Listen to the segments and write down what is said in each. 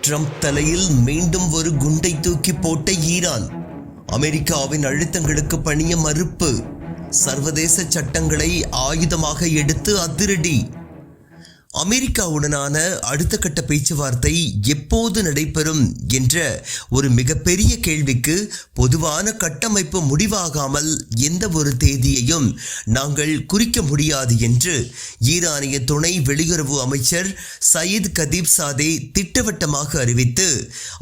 Trump தலையில் மீண்டும் ஒரு குண்டை தூக்கி போட்ட ஈரான். அமெரிக்காவின் அழுத்தங்களுக்கு பணிய மறுப்பு. சர்வதேச சட்டங்களை ஆயுதமாக எடுத்து அதிரடி. அமெரிக்காவுடனான அடுத்த கட்ட பேச்சுவார்த்தை எப்போது நடைபெறும் என்ற ஒரு மிகப்பெரிய கேள்விக்கு பொதுவான கட்டமைப்பு முடிவாகாமல் எந்த ஒரு தேதியையும் நாங்கள் குறிக்க முடியாது என்று ஈரானிய துணை வெளியுறவு அமைச்சர் சயீத் கதீப்சாதே திட்டவட்டமாக அறிவித்து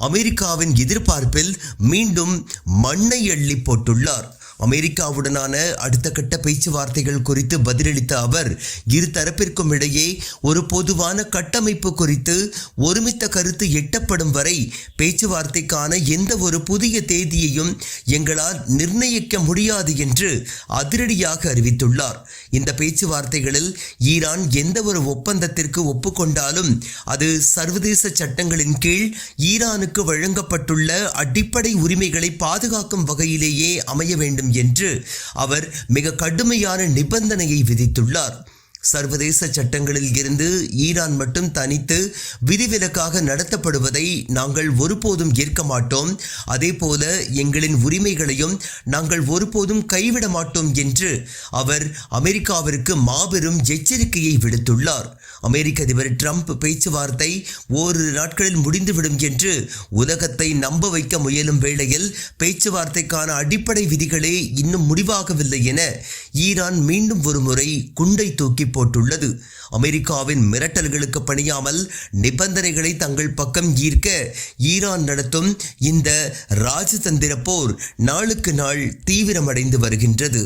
அமெரிக்காவின் எதிர்பார்ப்பில் மீண்டும் மண்ணை அள்ளி போட்டுள்ளார். அமெரிக்காவுடனான அடுத்த கட்ட பேச்சுவார்த்தைகள் குறித்து பதிலளித்த அவர், இரு தரப்பிற்கும் இடையே ஒரு பொதுவான கட்டமைப்பு குறித்து ஒருமித்த கருத்து எட்டப்படும் வரை பேச்சுவார்த்தைக்கான எந்த ஒரு புதிய தேதியையும் எங்களால் நிர்ணயிக்க முடியாது என்று அதிரடியாக அறிவித்துள்ளார். இந்த பேச்சுவார்த்தைகளில் ஈரான் எந்த ஒரு ஒப்பந்தத்திற்கு ஒப்புக்கொண்டாலும் அது சர்வதேச சட்டங்களின் கீழ் ஈரானுக்கு வழங்கப்பட்டுள்ள அடிப்படை உரிமைகளை பாதுகாக்கும் வகையிலேயே அமைய வேண்டும் என்று அவர் மிக கடுமையான நிபந்தனையை விதித்துள்ளார். சர்வதேச சட்டங்களில் இருந்து ஈரான் மட்டும் தனித்து விதிவிலக்காக நடத்தப்படுவதை நாங்கள் ஒருபோதும் ஏற்க மாட்டோம். அதே போல எங்களின் உரிமைகளையும் நாங்கள் ஒருபோதும் கைவிட மாட்டோம் என்று அவர் அமெரிக்காவிற்கு மாபெரும் எச்சரிக்கையை விடுத்துள்ளார். அமெரிக்க அதிபர் ட்ரம்ப் பேச்சுவார்த்தை ஓரிரு நாட்களில் முடிந்துவிடும் என்று உலகத்தை நம்ப வைக்க முயலும் வேளையில் பேச்சுவார்த்தைக்கான அடிப்படை விதிகளே இன்னும் முடிவாகவில்லை என ஈரான் மீண்டும் ஒரு முறை குண்டை தூக்கி போட்டுள்ளது. அமெரிக்காவின் மிரட்டல்களுக்கு பணியாமல் நிபந்தனைகளை தங்கள் பக்கம் ஈர்க்க ஈரான் நடத்தும் இந்த ராஜதந்திர போர் நாளுக்கு நாள் தீவிரமடைந்து வருகின்றது.